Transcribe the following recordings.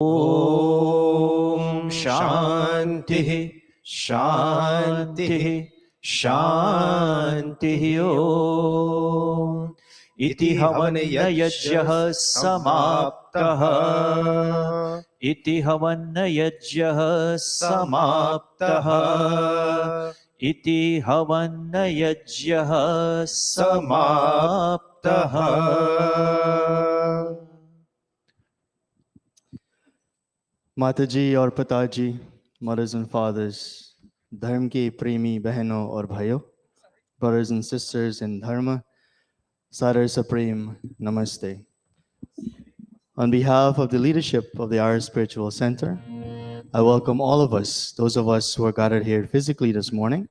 ओम शांति शांति शांति। ओम इति हवनयज्ञः समाप्तः। इति हवनयज्ञः समाप्तः। इति हवनयज्ञः समाप्तः। माताजी और पिताजी, mothers and fathers, धर्म के प्रेमी बहनों और भाइयों, brothers and sisters in dharma, Sadar Supreme Namaste. On behalf of the leadership of the Our Spiritual Center, I welcome all of us, those of us who are gathered here physically this morning,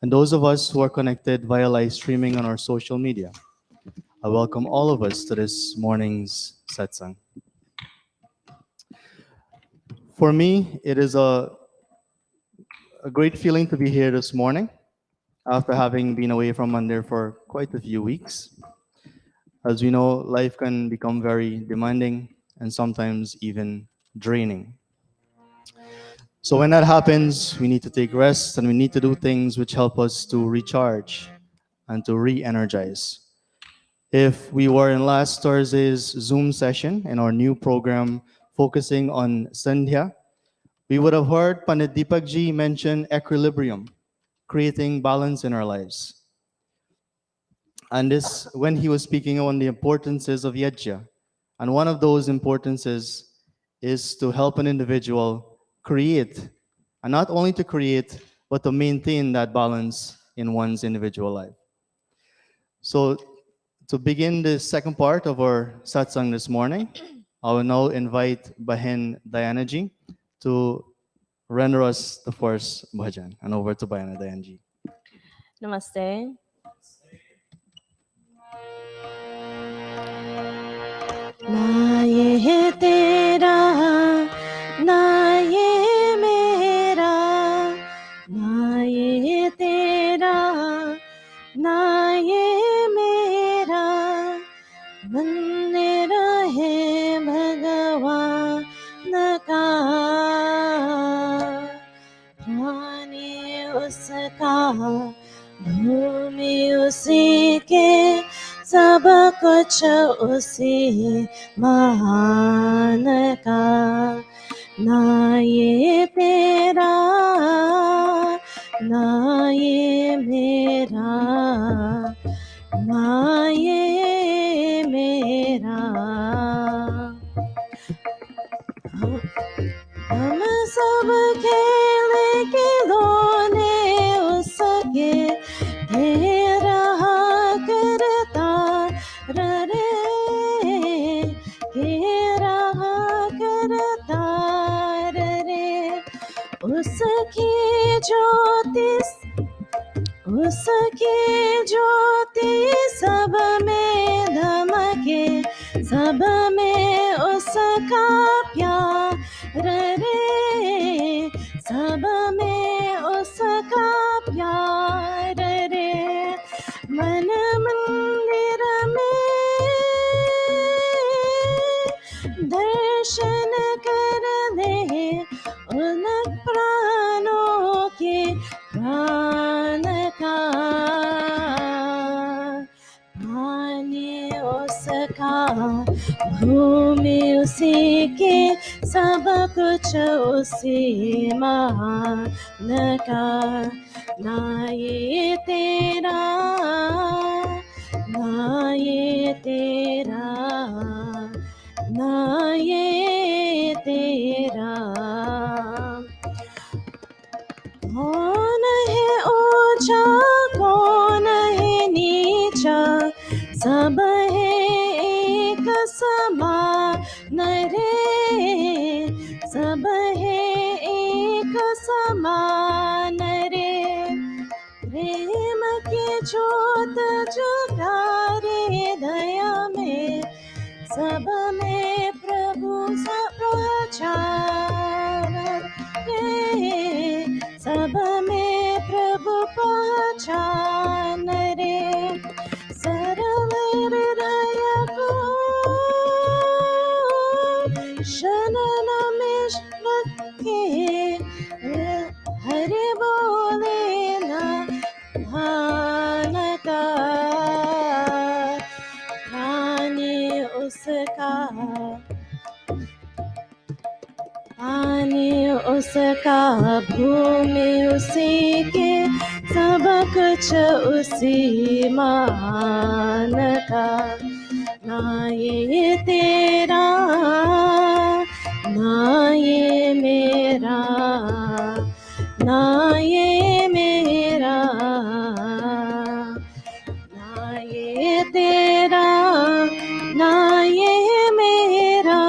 and those of us who are connected via live streaming on our social media. I welcome all of us to this morning's Satsang. For me, it is a great feeling to be here this morning after having been away from Mandir for quite a few weeks. As we know, life can become very demanding and sometimes even draining. So when that happens, we need to take rest and we need to do things which help us to recharge and to re-energize. If we were in last Thursday's Zoom session in our new program focusing on Sandhya, we would have heard Pandit Deepak Ji mention equilibrium, creating balance in our lives. And this, when he was speaking on the importances of yajna, and one of those importances is to help an individual create, and not only to create, but to maintain that balance in one's individual life. So to begin the second part of our satsang this morning, I will now invite Bahen Diana Ji to render us the first bhajan. And over to Bahen Diana Ji. Namaste. ना ये तेरा ना ये मेरा, ना ये तेरा ना ये मेरा, बंदे रहे भगवान का, प्राणी उसका, भूमि उसी के, सब कुछ उसी महान का, ना ये तेरा ना ये मेरा, ना ये मेरा, हम सब खेले खिलौने उसके, दे रहा करता रे, दे रहा करता रे, उसकी ज्योति, उसकी ज्योति सब में धमके, सब में उसका प्यार रे, सब में उसका प्यार रे, मन मंदिर में दर्शन कर ले उन प्राणों के प्राण का, पानी उसका, भूमि उसी के, सब कुछ उसी महान का, ना ये तेरा ना ये तेरा, ना ये तेरा, कौन है ऊंचा कौन है नीचा, सब है एक समान रे, सब है एक समान रे, प्रेम की ज्योत जुटारे दया में, सब में प्रभु प्रचार रे, सब में प्रभु पहचान रे, सर्वर हृदय को शरण के हरि बोले ना ध्यान का प्राणी उसका पानी उसका भूमि उसी के सब कुछ उसी मान का ना ये तेरा ना ये मेरा ना ये मेरा ना ये तेरा ना ये मेरा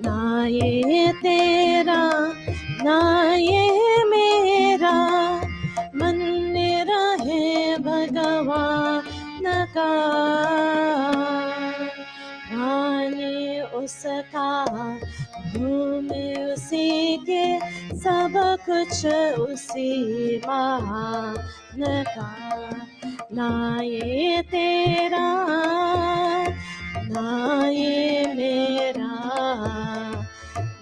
ना ये तेरा ना ये मेरा मंदिर है भगवान का रानी उसका भूमि उसी के सब कुछ उसी महान का ना ये तेरा ना ये मेरा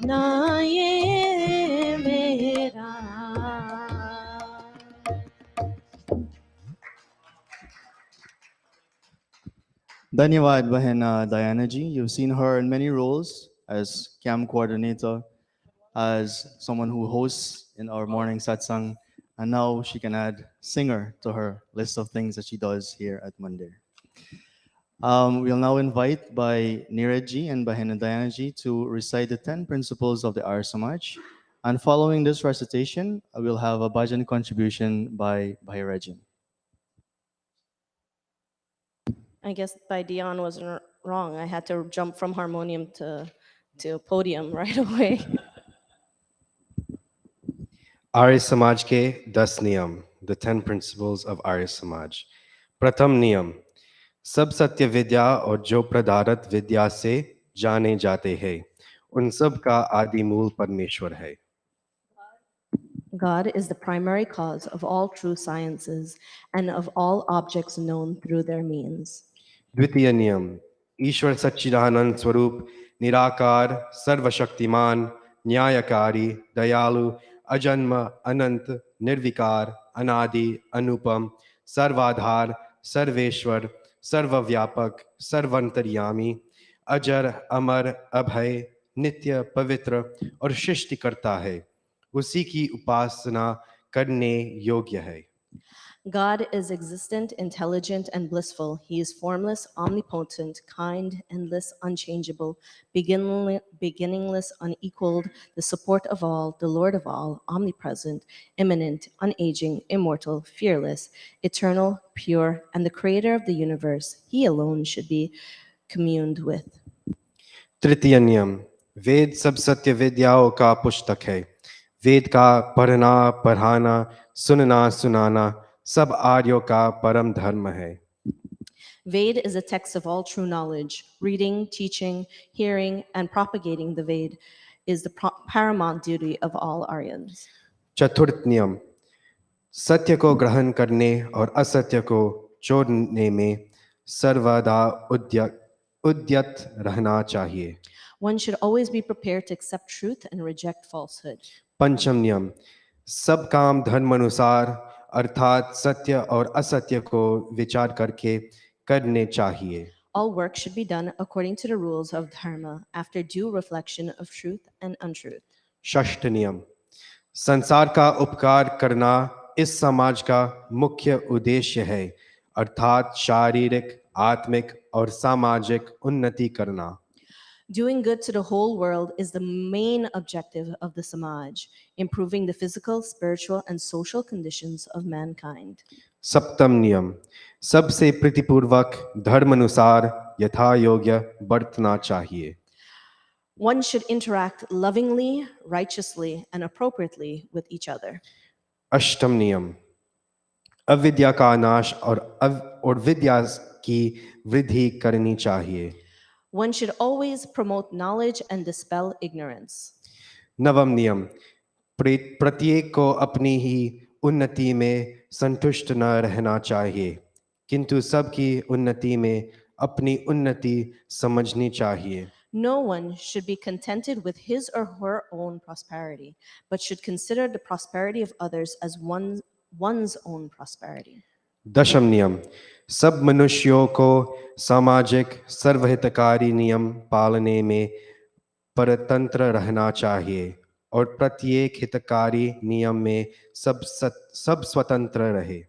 ना ये मेरा Dhanyavad Bahen Diana ji. You've seen her in many roles as camp coordinator, as someone who hosts in our morning satsang, and now she can add singer to her list of things that she does here at Mandir. We'll now invite by Neeraj ji and Bahen Diana ji to recite the 10 principles of the Arya Samaj. And following this recitation, we'll have a bhajan contribution by Rajin. I guess by Dion wasn't wrong. I had to jump from harmonium to podium right away. Arya Samaj के 10 नियम, the 10 principles of Arya Samaj. प्रथम नियम, सब सत्य विद्या और जो पदार्थ विद्या से जाने जाते हैं, उन सब का आदि मूल परमेश्वर है. God is the primary cause of all true sciences and of all objects known through their means. द्वितीय नियम, ईश्वर सच्चिदानंद स्वरूप, निराकार, सर्वशक्तिमान, न्यायकारी, दयालु, अजन्म, अनंत, निर्विकार, अनादि, अनुपम, सर्वाधार, सर्वेश्वर, सर्वव्यापक, सर्वंतर्यामी, अजर, अमर, अभय, नित्य, पवित्र और सृष्टिकर्ता है. उसी की उपासना करने योग्य है. God is existent, intelligent, and blissful. He is formless, omnipotent, kind, endless, unchangeable, beginningless, unequaled, the support of all, the Lord of all, omnipresent, immanent, unaging, immortal, fearless, eternal, pure, and the creator of the universe. He alone should be communed with. तृतीय नियम, वेद सब सत्य विद्याओं का पुस्तक है. वेद का पढ़ना, पढ़ाना, सुनना, सुनाना सब आर्यों का परम धर्म है. Ved is a text of all true knowledge. Reading, teaching, hearing, and propagating the Ved is the paramount duty of all Aryans. चतुर्थ नियम, सत्य को ग्रहण करने और असत्य को छोड़ने में सर्वदा उद्यत रहना चाहिए. One should always be prepared to accept truth and reject falsehood. पंचम नियम, सब काम धर्मानुसार अर्थात सत्य और असत्य को विचार करके करने चाहिए. All work should be done according to the rules of dharma after due reflection of truth and untruth. षष्ठ नियम, संसार का उपकार करना इस समाज का मुख्य उद्देश्य है, अर्थात शारीरिक, आत्मिक और सामाजिक उन्नति करना. Doing good to the whole world is the main objective of the Samaj, improving the physical, spiritual, and social conditions of mankind. सप्तम नियम, सबसे प्रीतिपूर्वक धर्मानुसार यथा योग्य बरतना चाहिए. One should interact lovingly, righteously, and appropriately with each other. अष्टम नियम, अविद्या का नाश और विद्या की वृद्धि करनी चाहिए. One should always promote knowledge and dispel ignorance. नवम नियम, प्रत्येक को अपनी ही उन्नति में संतुष्ट न रहना चाहिए, किंतु सबकी उन्नति में अपनी उन्नति समझनी चाहिए. No one should be contented with his or her own prosperity, but should consider the prosperity of others as one's own prosperity. दशम नियम, सब मनुष्यों को सामाजिक सर्वहितकारी नियम पालने में परतंत्र रहना चाहिए और प्रत्येक हितकारी नियम में सब स्वतंत्र रहे.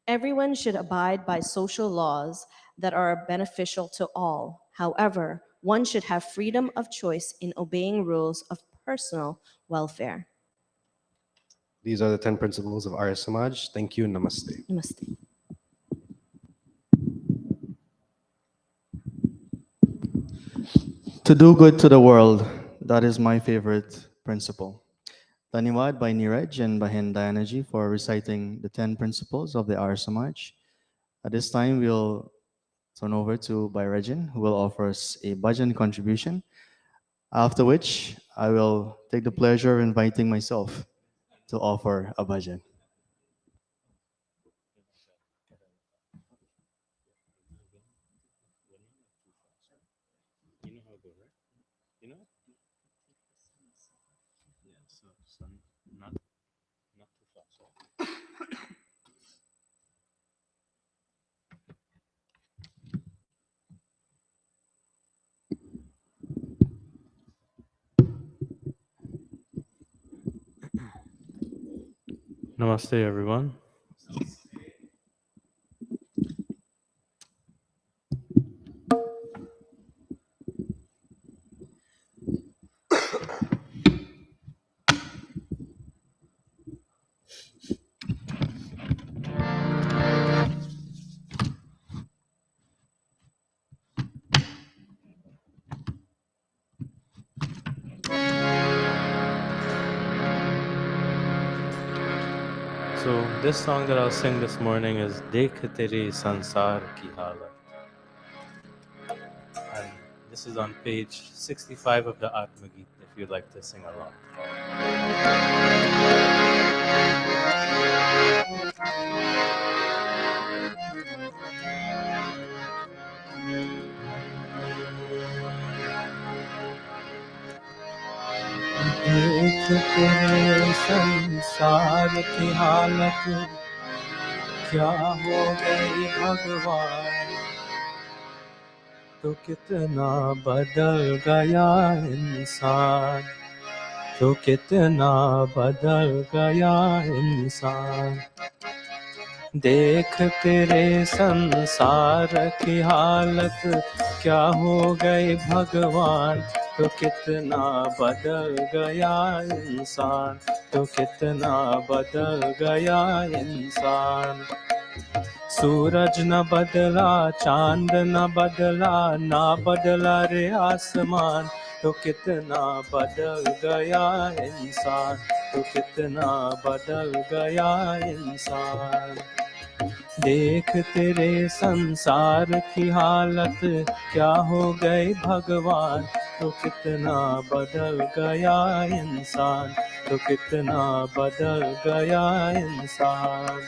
Everyone should abide by social laws that are beneficial to all. However, one should have freedom of choice in obeying rules of personal welfare. These are the 10 principles of Arya Samaj. Thank you. Namaste. Namaste. To do good to the world, that is my favorite principle. Dhanyawad by Neeraj and Bahin Dayanaji for reciting the 10 principles of the Arya Samaj. At this time, we'll turn over to Bairajin, who will offer us a bhajan contribution, after which I will take the pleasure of inviting myself to offer a bhajan. Namaste, everyone. So this song that I'll sing this morning is Dekh Tere Sansar Ki Halat. And this is on page 65 of the Atma Geet if you'd like to sing along. देख तेरे संसार की हालत क्या हो गई भगवान तो कितना बदल गया इंसान तो कितना बदल गया इंसान देख तेरे संसार की हालत क्या हो गई भगवान तो कितना बदल गया इंसान तो कितना बदल गया इंसान सूरज न बदला चांद न बदला ना बदला रे आसमान तो कितना बदल गया इंसान तो कितना बदल गया इंसान देख तेरे संसार की हालत क्या हो गई भगवान तो कितना बदल गया इंसान तो कितना बदल गया इंसान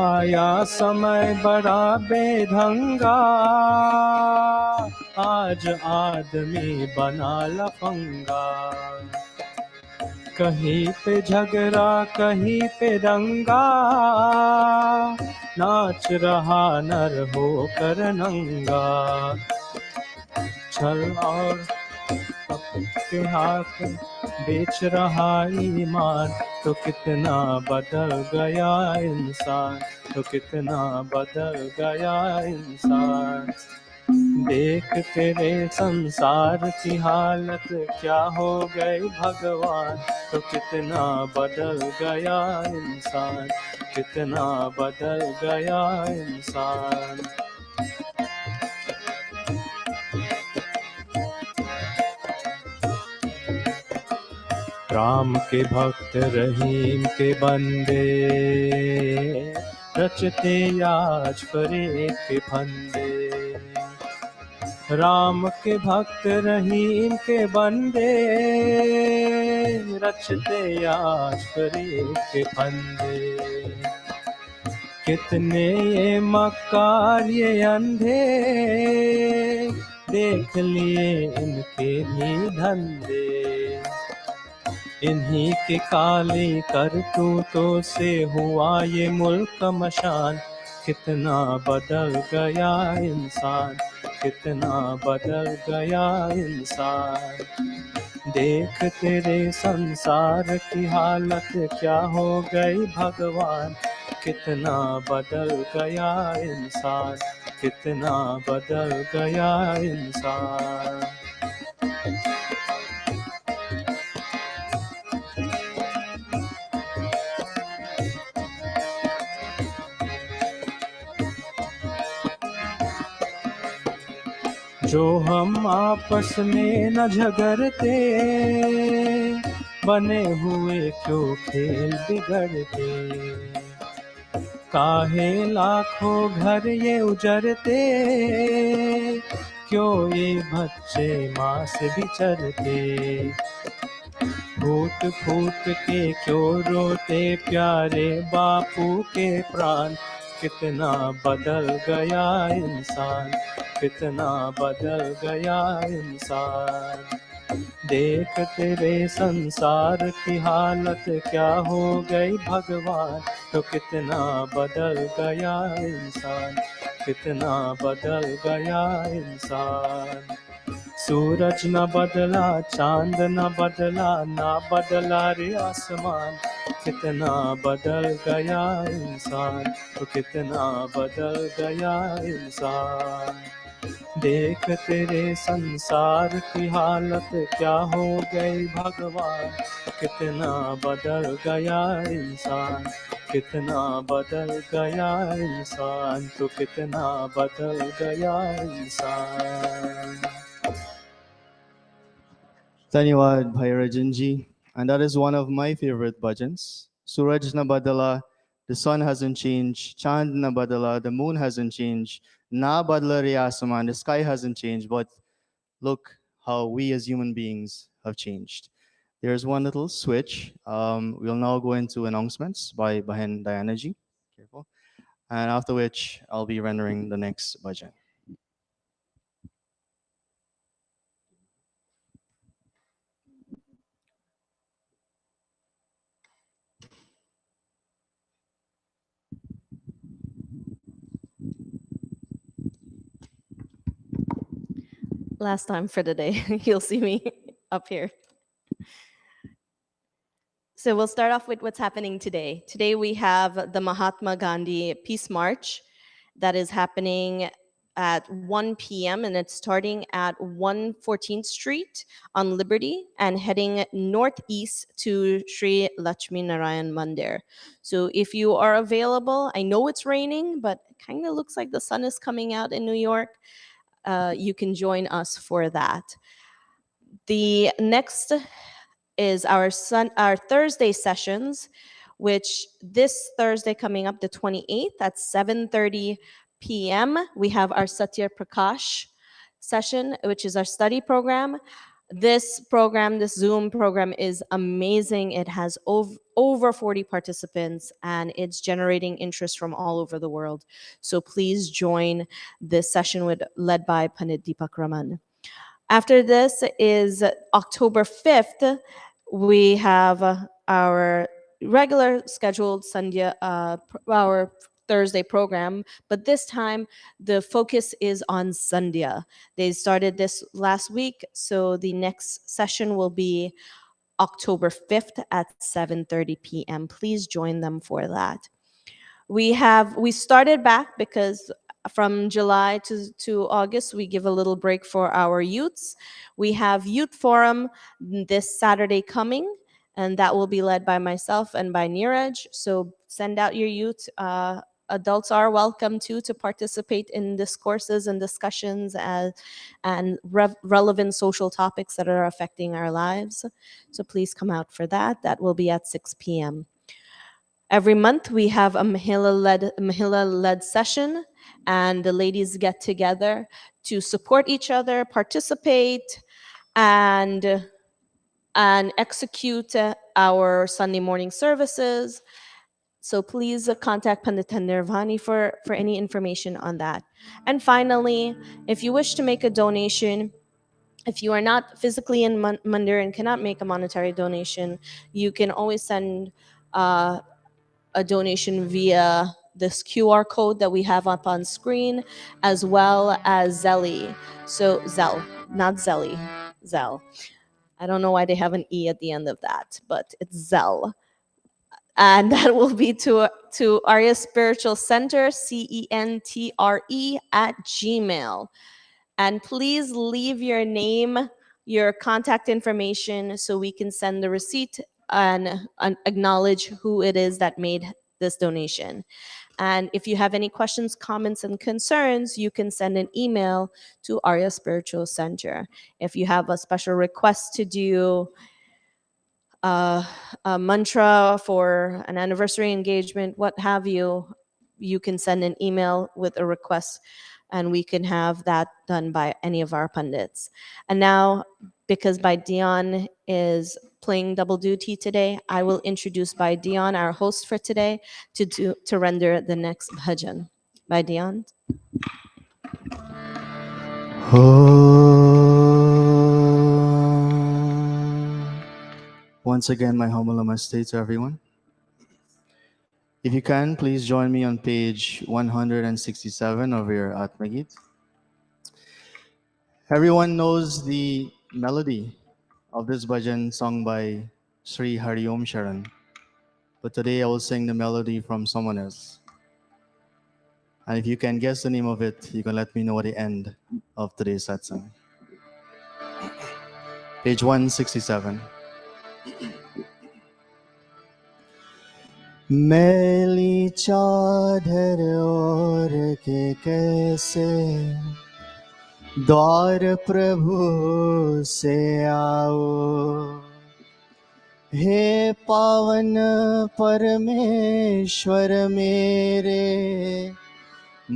आया समय बड़ा बेढंगा आज आदमी बना लफंगा कहीं पे झगड़ा कहीं पे दंगा नाच रहा नर होकर नंगा छल और के हाथ बेच रहा ईमान तो कितना बदल गया इंसान तो कितना बदल गया इंसान देख तेरे संसार की हालत क्या हो गई भगवान तो कितना बदल गया इंसान कितना बदल गया इंसान राम के भक्त रहीम के बंदे रचते आज फरेब के फंदे राम के भक्त रहीम के बंदे रचते आज फरेब के फंदे कितने ये मक्कार ये अंधे, देख लिए इनके भी धंधे। इन्हीं के काले करतूतों से हुआ ये मुल्क मशान। कितना बदल गया इंसान, कितना बदल गया इंसान। देख तेरे संसार की हालत क्या हो गई भगवान। कितना बदल गया इंसान, कितना बदल गया इंसान। जो हम आपस में न झगड़ते, बने हुए क्यों खेल बिगड़ते। काहे लाखों घर ये उजरते, क्यों ये बच्चे माँ से बिछड़ते। फूट फूट के क्यों रोते प्यारे बापू के प्राण। कितना बदल गया इंसान, कितना बदल गया इंसान। देख तेरे संसार की हालत क्या हो गई भगवान। तो कितना बदल गया इंसान, कितना बदल गया इंसान। सूरज न बदला, चांद न बदला, ना बदला रे आसमान। कितना बदल गया इंसान, तो कितना बदल गया इंसान। देख तेरे संसार की हालत क्या हो गई भगवान। कितना बदल गया इंसान, कितना बदल गया इंसान, तो कितना बदल गया इंसान। Dhanyawad, Bhai Rajanji. And that is one of my favorite bhajans. Suraj na badala, the sun hasn't changed. Chand na badala, the moon hasn't changed. Na badla re asaman, the sky hasn't changed. But look how we as human beings have changed. There's one little switch. We'll now go into announcements by Bahen Dianaji. Careful. And after which, I'll be rendering the next bhajan. Last time for the day. You'll see me up here. So we'll start off with what's happening today. Today we have the Mahatma Gandhi Peace March that is happening at 1 p.m. and it's starting at 114th Street on Liberty and heading northeast to Sri Lakshmi Narayan Mandir. So if you are available, I know it's raining, but it kind of looks like the sun is coming out in New York. You can join us for that. The next is our Thursday sessions, which this Thursday coming up, the 28th at 7:30 p.m. We have our Satya Prakash session, which is our study program. This program, this Zoom program is amazing. It has over 40 participants and it's generating interest from all over the world. So please join this session led by Pandit Deepak Raman. After this is October 5th. We have our regular scheduled Sunday, our Thursday program, but this time the focus is on Sandhya. They started this last week, so the next session will be October 5th at 7:30 p.m. Please join them for that. We started back because from July to August, we give a little break for our youths. We have Youth Forum this Saturday coming, and that will be led by myself and by Neeraj. So send out your youth. Adults are welcome too to participate in discourses and discussions and relevant social topics that are affecting our lives. So please come out for that. That will be at 6 p.m. Every month we have a Mahila-led session, and the ladies get together to support each other, participate, and execute our Sunday morning services. So please contact Pandit Nirvani for any information on that. And finally, if you wish to make a donation, if you are not physically in Mandir and cannot make a monetary donation, you can always send a donation via this QR code that we have up on screen, as well as Zelly. So Zelle, not Zelly, Zelle. I don't know why they have an E at the end of that, but it's Zelle. And that will be to Arya Spiritual Center, CENTRE at Gmail. And please leave your name, your contact information, so we can send the receipt and acknowledge who it is that made this donation. And if you have any questions, comments, and concerns, you can send an email to Arya Spiritual Center. If you have a special request to do a mantra for an anniversary engagement, what have you, you can send an email with a request and we can have that done by any of our pundits. And now, because Bhai Dion is playing double duty today, I will introduce Bhai Dion, our host for today, to render the next bhajan. Bhai Dion. Once again, my humble namaste to everyone. If you can, please join me on page 167 of your Atmagit. Everyone knows the melody of this bhajan sung by Sri Hariom Sharan, but today I will sing the melody from someone else. And if you can guess the name of it, you can let me know at the end of today's satsang. Page 167. मैली चादर ओढ़ के कैसे द्वार प्रभु से आओ, हे पावन परमेश्वर मेरे,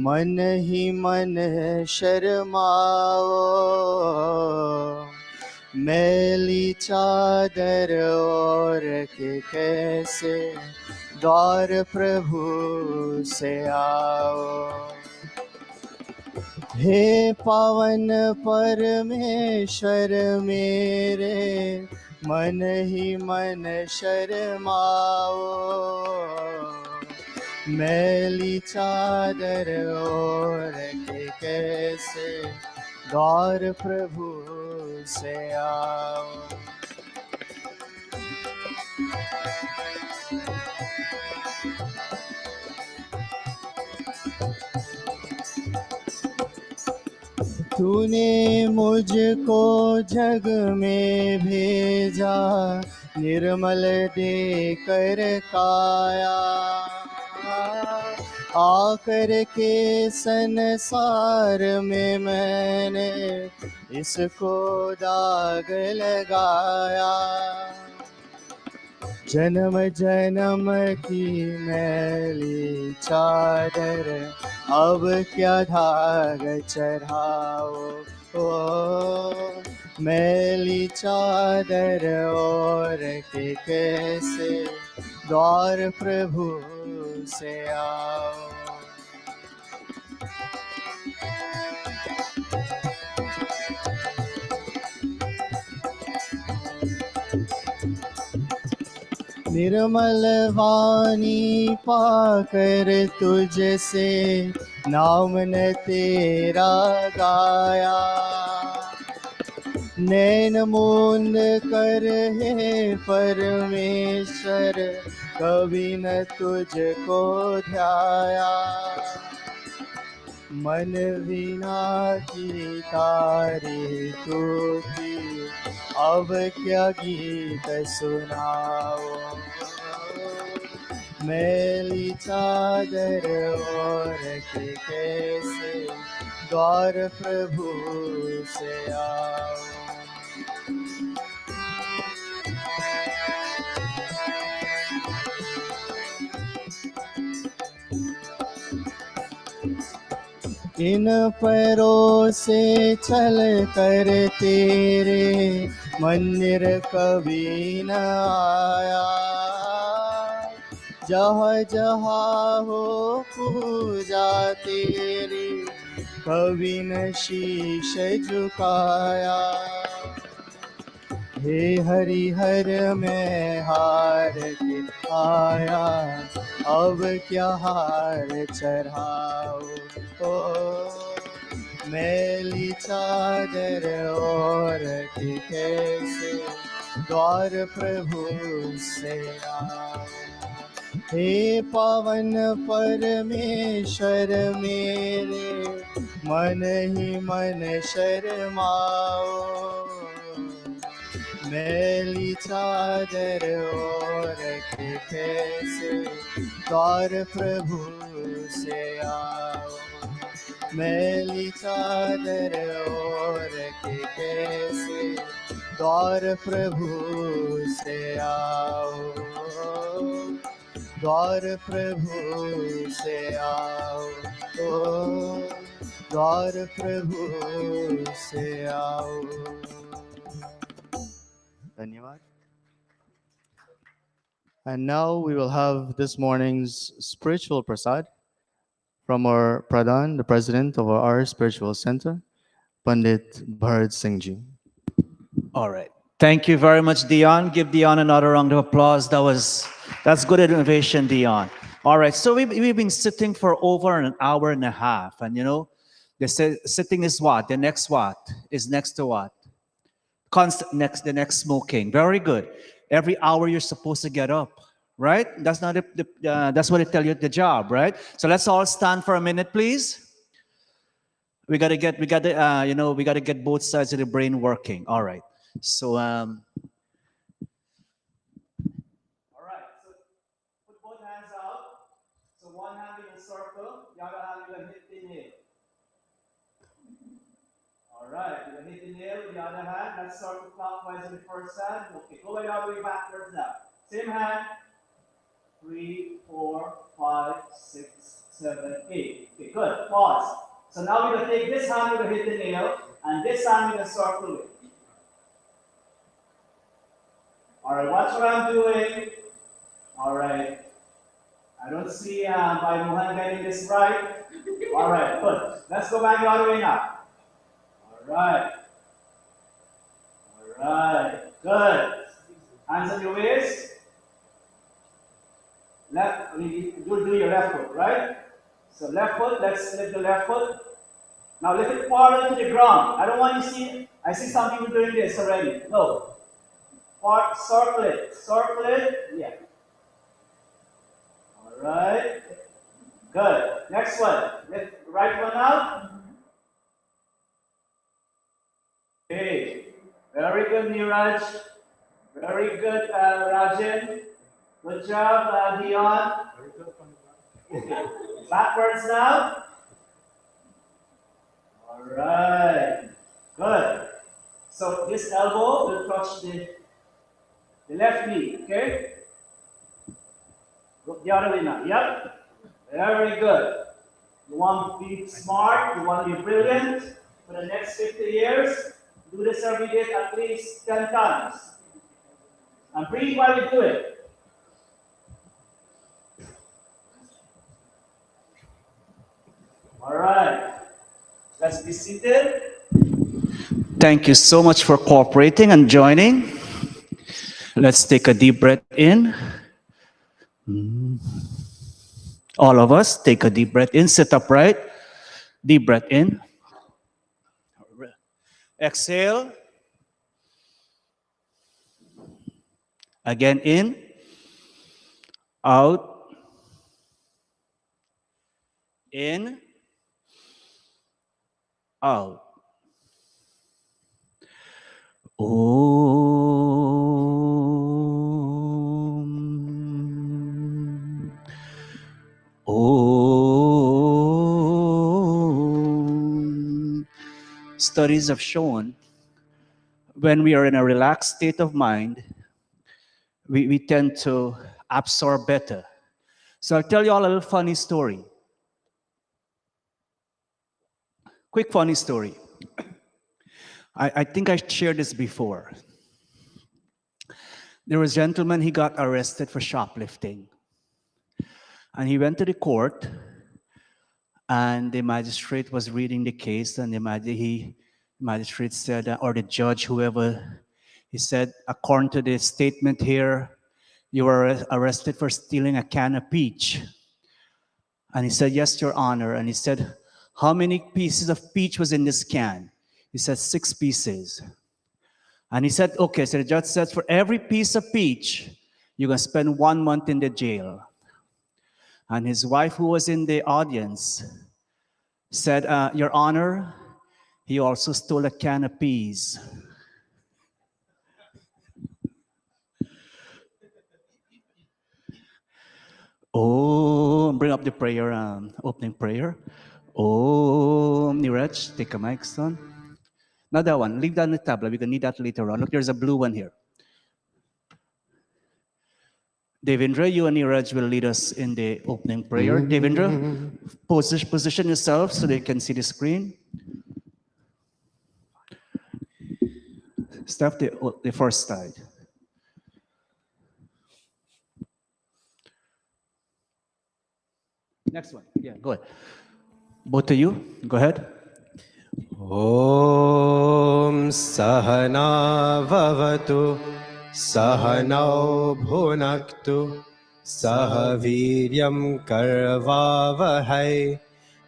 मन ही मन शर्माओ, मैली चादर ओढ़ के कैसे द्वार प्रभु से आओ, हे पावन परमेश्वर मेरे, मन ही मन शर्माओ, मैली चादर ओढ़ के कैसे द्वार प्रभु से आओ। तूने मुझको जग में भेजा, निर्मल देकर काया, आकर के संसार में मैंने इसको दाग लगाया, जन्म जन्म की मैली चादर अब क्या धाग चढ़ाओ, ओ मैली चादर ओढ़ के कैसे द्वार प्रभु से आओ। निर्मल वाणी पाकर तुझसे नाम न तेरा गाया, नैन मूंद कर हे परमेश्वर कभी न तुझको ध्याया, मन वीणा की तारी तूती अब क्या गीत सुनाओ, मैली चादर ओढ़ के कैसे द्वार प्रभु से आओ। इन पैरों से चल कर तेरे मंदिर कभी न आया, जहाँ जहाँ हो पूजा तेरी, कभी न शीश झुकाया। हे हरि हर में हार के आया, अब क्या हार चढ़ाओ। ओ मैली चादर और के कैसे द्वार प्रभु से आओ। हे पावन परमेश्वर मेरे, मन ही मन शर्माओ। मैली चादर और के कैसे द्वार प्रभु से आओ। मैली चादर और के कैसे द्वार प्रभु से आओ। द्वार प्रभु से आओ। ओ द्वार प्रभु से आओ। धन्यवाद. And now we will have this morning's spiritual prasad from our Pradhan, the president of our spiritual center, Pandit Bharat Singh Ji. All right. Thank you very much, Dion. Give Dion another round of applause. That's good innovation, Dion. All right. So we've been sitting for over an hour and a half. And you know, sitting is what? The next what? Is next to what? The next smoking. Very good. Every hour you're supposed to get up, right? That's not that's what they tell you at the job, right? So let's all stand for a minute, please. We gotta get both sides of the brain working. All right. So all right. So put both hands out. So one hand in a circle, the other hand you're gonna hit the nail. All right, you're gonna hit the nail with the other hand. Let's circle clockwise with the first hand. Okay, go the other way backwards now. Same hand. 3, 4, 5, 6, 7, 8. Okay, good. Pause. So now we're going to take this hand, we're going to hit the nail, and this hand we're going to circle it. All right, watch what I'm doing. All right. I don't see by Mohan getting this right. All right, good. Let's go back the other way now. All right. All right, good. Hands on your waist. Left, you'll do your left foot, right? So left foot, let's lift the left foot. Now lift it far into the ground. I don't want you to see, I see some people doing this already. No. Circle it, yeah. All right, good. Next one, lift the right one out. Okay, very good, Niraj. Very good, Rajan. Good job, Dion. Okay. Backwards now. All right. Good. So this elbow will touch the left knee. Okay. Look the other way now. Yep. Very good. You want to be smart. You want to be brilliant for the next 50 years. Do this every day at least 10 times. And breathe while you do it. All right, let's be seated. Thank you so much for cooperating and joining. Let's take a deep breath in. All of us, take a deep breath in. Sit upright. Deep breath in. Exhale. Again in. Out. In. Out. Om. Om. Studies have shown when we are in a relaxed state of mind, we tend to absorb better. So I'll tell you all a little funny story. Quick funny story. I think I shared this before. There was a gentleman, he got arrested for shoplifting. And he went to the court, and the magistrate was reading the case, and magistrate said, or the judge, whoever, he said, according to the statement here, you were arrested for stealing a can of peach. And he said, yes, Your Honor. And he said, how many pieces of peach was in this can? He said, 6 pieces. And he said, okay, so the judge says, for every piece of peach, you're going to spend 1 month in the jail. And his wife, who was in the audience, said, Your Honor, he also stole a can of peas. Oh, bring up the prayer, opening prayer. Oh, Niraj, take a mic, son. Not that one. Leave that on the tablet. We're going to need that later on. Look, there's a blue one here. Devendra, you and Niraj will lead us in the opening prayer. Devendra, position yourself so they can see the screen. Start the first slide. Next one. Yeah, go ahead. Both of you, go ahead. ॐ सहना भवतु सहनौ भुनक्तु सह वीर्यं कर्वावहै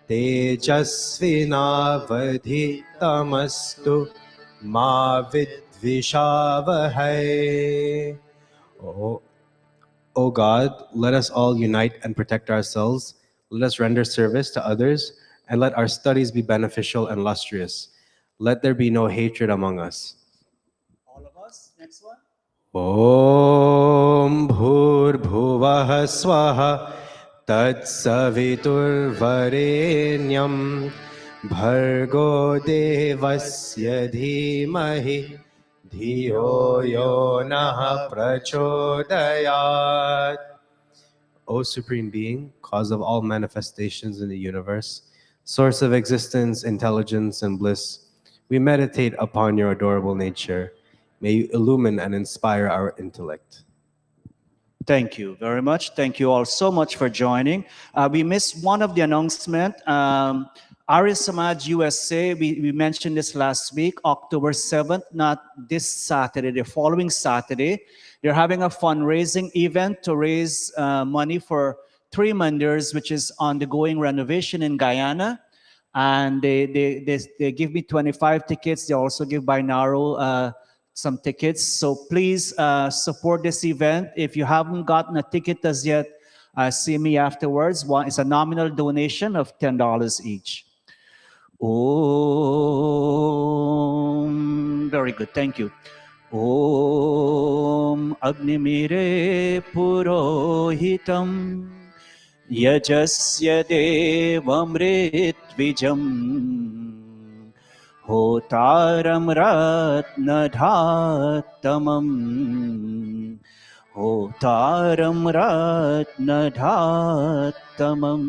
तेजस्विनावधीतमस्तु मा विद्विषावहै. O God, let us all unite and protect ourselves. Let us render service to others, and let our studies be beneficial and lustrous. Let there be no hatred among us. All of us. Next one. Om Bhurbhuvah Swaha Tatsaviturvarenyam Bhargo Devasya Dhimahi Dhiyo Yo Nah Prachodayat. O Supreme Being, cause of all manifestations in the universe, source of existence, intelligence, and bliss, we meditate upon your adorable nature. May you illumine and inspire our intellect. Thank you very much. Thank you all so much for joining. We missed one of the announcement. Arya Samaj USA, we mentioned this last week, October 7th, not this Saturday, the following Saturday. They're having a fundraising event to raise money for 3 Manders, which is undergoing renovation in Guyana. And they give me 25 tickets. They also give Binaro some tickets. So please support this event. If you haven't gotten a ticket as yet, see me afterwards. It's a nominal donation of $10 each. Om. Very good. Thank you. Om Agnimire Purohitam Yajasya Devamritvijam Hotaram Ratnadhatamam Hotaram Ratnadhatamam.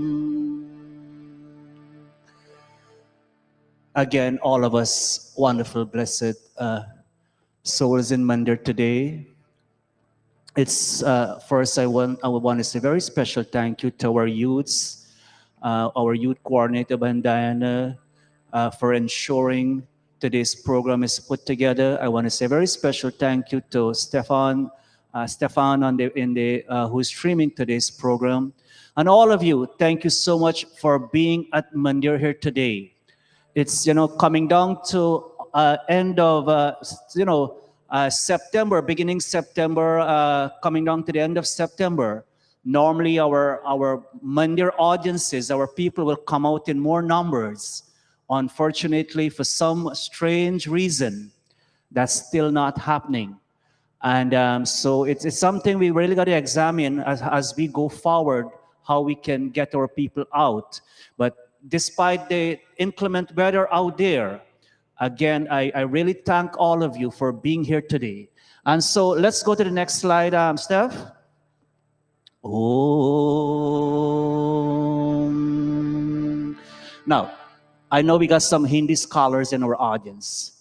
Again, all of us wonderful, blessed souls in Mandir today. It's first I want to say a very special thank you to our youths, our youth coordinator Bandayana, for ensuring today's program is put together. I want to say a very special thank you to Stefan who's streaming today's program, and all of you. Thank you so much for being at Mandir here today. It's coming down to end of September, beginning September, coming down to the end of September. Normally, our Mandir audiences, our people will come out in more numbers. Unfortunately, for some strange reason, that's still not happening. And so it's something we really got to examine as we go forward, how we can get our people out. But despite the inclement weather out there, again, I really thank all of you for being here today. And so let's go to the next slide, Steph. Om. Now, I know we got some Hindi scholars in our audience.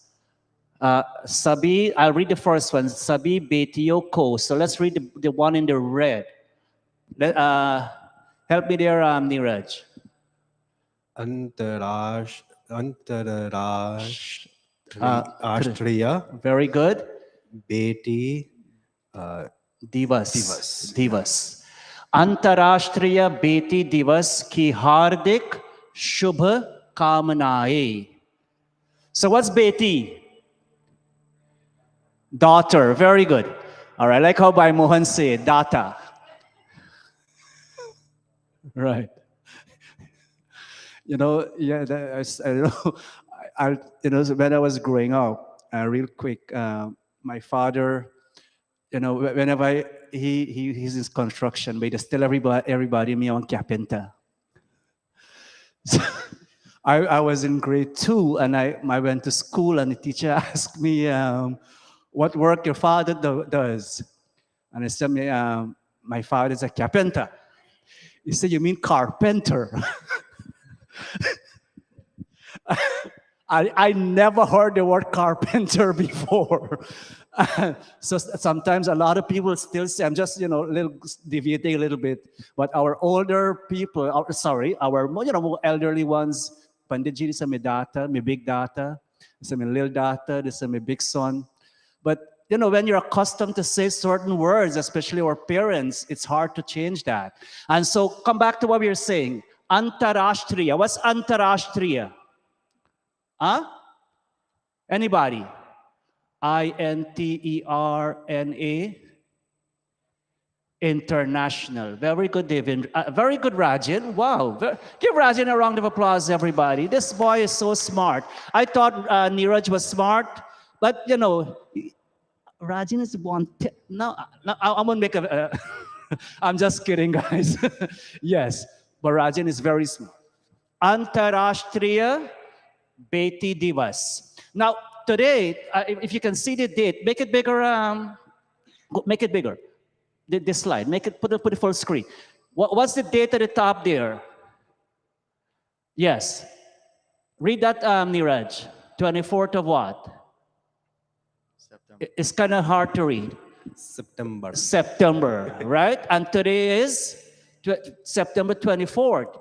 Sabi, I'll read the first one. Sabi Betiyo Ko. So let's read the one in the red. Help me there, Neeraj. Ashtriya Very good. Beti Divas. Divas. Divas. अंतर्राष्ट्रीय बेटी दिवस की हार्दिक शुभ कामनाएं. So what's beti? Daughter. Very good. All right. I like how Bhai Mohan said, data. Right. Yeah, I don't know. When I was growing up, real quick, my father, whenever he's in construction, but he just tell everybody me on carpenter. So I was in grade 2, and I went to school, and the teacher asked me, what work your father does? And I said, my father is a carpenter. He said, you mean carpenter? I never heard the word carpenter before. So sometimes a lot of people still say, I'm just, little deviating a little bit, but our older people, our more elderly ones, Panditji is my data, my big data, this is my little data, this is my big son. But when you're accustomed to say certain words, especially our parents, it's hard to change that. And so come back to what we were saying. Antarashtriya. What's Antarashtriya? Huh? Anybody? INTERNA? International. Very good, David. Very good, Rajan. Wow. Give Rajan a round of applause, everybody. This boy is so smart. I thought Neeraj was smart, but Rajan is one. No, I'm gonna make a. I'm just kidding, guys. Yes, but Rajan is very smart. Antarashtriya Beti Divas. Now, today, if you can see the date, make it bigger. Make it bigger. This slide, put it full screen. What's the date at the top there? Yes. Read that, Neeraj. 24th of what? September. It's kind of hard to read. September, right? And today is September 24th.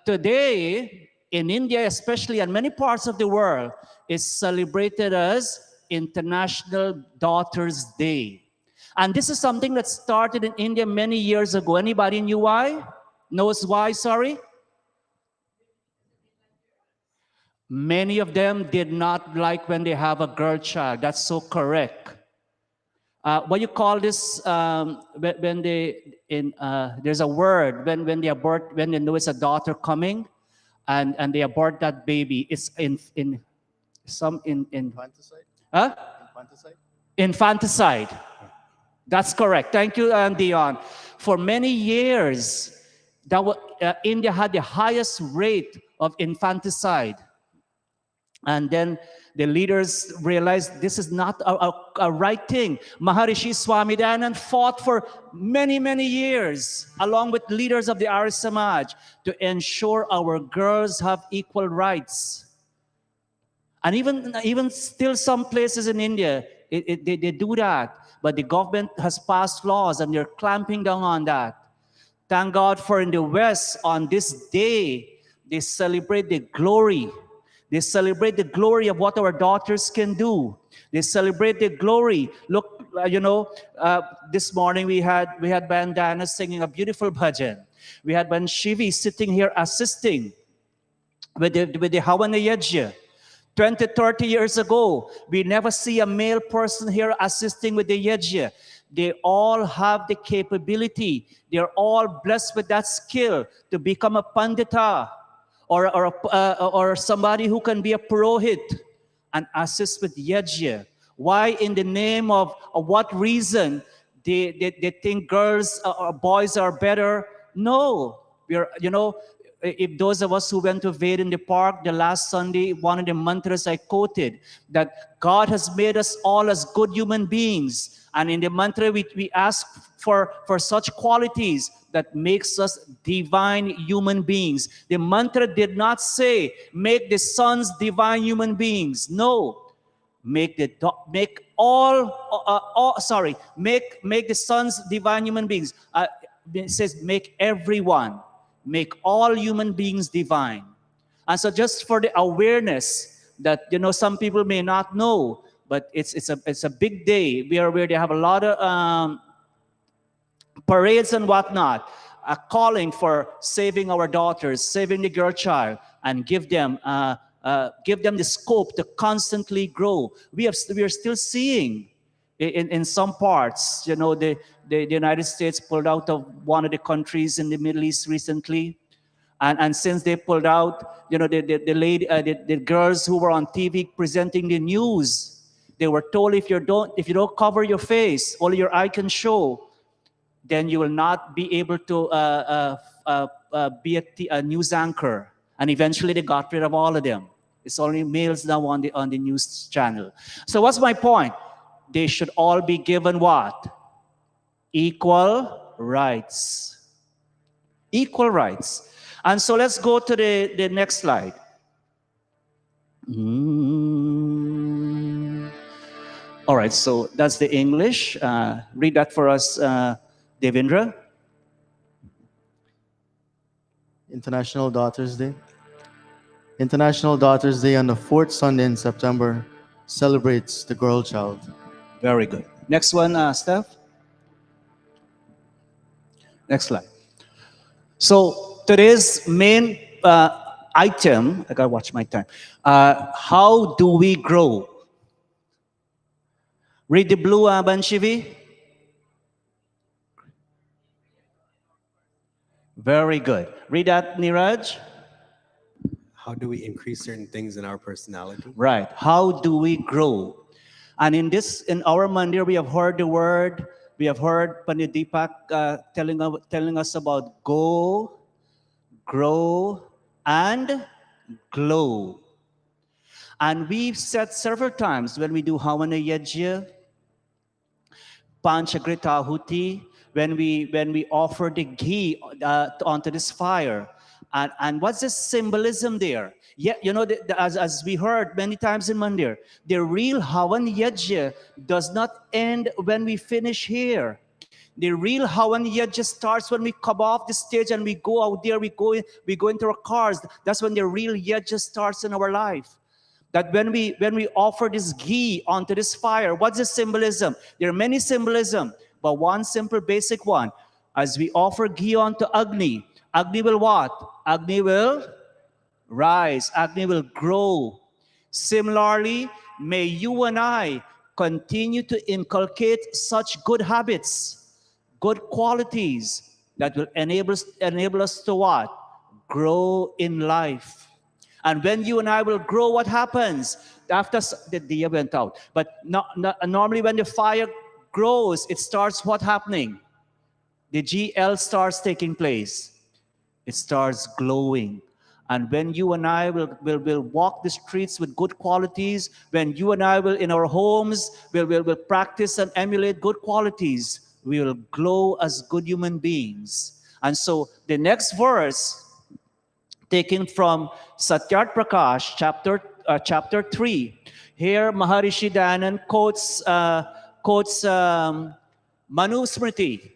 Today, in India especially, and many parts of the world, is celebrated as International Daughters' Day. And this is something that started in India many years ago. Anybody knew why? Knows why, sorry? Many of them did not like when they have a girl child. That's so correct. What you call this when there's a word when they abort, when they know it's a daughter coming, and they abort that baby. It's Infanticide? Huh? Infanticide? Infanticide. That's correct. Thank you, Dion. For many years, India had the highest rate of infanticide. And then the leaders realized this is not a right thing. Maharishi Swamidayanand fought for many, many years, along with leaders of the Arya Samaj, to ensure our girls have equal rights. And even still some places in India, they do that. But the government has passed laws and they're clamping down on that. Thank God for in the West, on this day, they celebrate the glory. They celebrate the glory of what our daughters can do. They celebrate the glory. Look, this morning we had Bandana singing a beautiful bhajan. We had Banshivi sitting here assisting with the Hawana Yajna. 20, 30 years ago, we never see a male person here assisting with the yajna. They all have the capability. They're all blessed with that skill to become a pandita or somebody who can be a purohit and assist with yajna. Why? In the name of what reason? They think girls or boys are better? No. If those of us who went to Ved in the park the last Sunday, one of the mantras I quoted, that God has made us all as good human beings. And in the mantra, we ask for such qualities that makes us divine human beings. The mantra did not say, make the sons divine human beings. No. Make the sons divine human beings. it says, make everyone, make all human beings divine. And so just for the awareness that, some people may not know, but it's a big day where they have a lot of parades and whatnot, calling for saving our daughters, saving the girl child, and give them the scope to constantly grow. We are still seeing in some parts, the United States pulled out of one of the countries in the Middle East recently. And since they pulled out, the girls who were on TV presenting the news, they were told if you don't cover your face, only your eye can show, then you will not be able to be a news anchor. And eventually they got rid of all of them. It's only males now on the news channel. So what's my point? They should all be given what? Equal rights. Equal rights. And so let's go to the next slide. All right, so that's the English. Read that for us, Devendra. International Daughters Day. International Daughters Day on the fourth Sunday in September celebrates the girl child. Very good. Next one, Steph. Next slide. So today's main item, I gotta watch my time. How do we grow? Read the blue, Banshivi. Very good. Read that, Niraj. How do we increase certain things in our personality? Right. How do we grow? And in our mandir, we have heard the word. We have heard Panidipak telling us about go, grow, and glow. And we've said several times when we do Havana Yajya, Panchagrita Ahuti, when we offer the ghee onto this fire. And what's the symbolism there? Yeah, as we heard many times in Mandir, the real Havan Yajya does not end when we finish here. The real Havan Yajya starts when we come off the stage and we go out there, we go into our cars. That's when the real Yajya starts in our life. That when we offer this ghee onto this fire, what's the symbolism? There are many symbolism, but one simple basic one. As we offer ghee onto Agni, Agni will what? Agni will rise. Agni will grow. Similarly, may you and I continue to inculcate such good habits, good qualities that will enable us to what? Grow in life. And when you and I will grow, what happens? After the year went out. But normally when the fire grows, it starts what happening? The GL starts taking place. It starts glowing. And when you and I will walk the streets with good qualities, when you and I will in our homes, will practice and emulate good qualities, we will glow as good human beings. And so the next verse, taken from Satyart Prakash, chapter 3. Here, Maharishi Dayanand quotes Manu Smriti.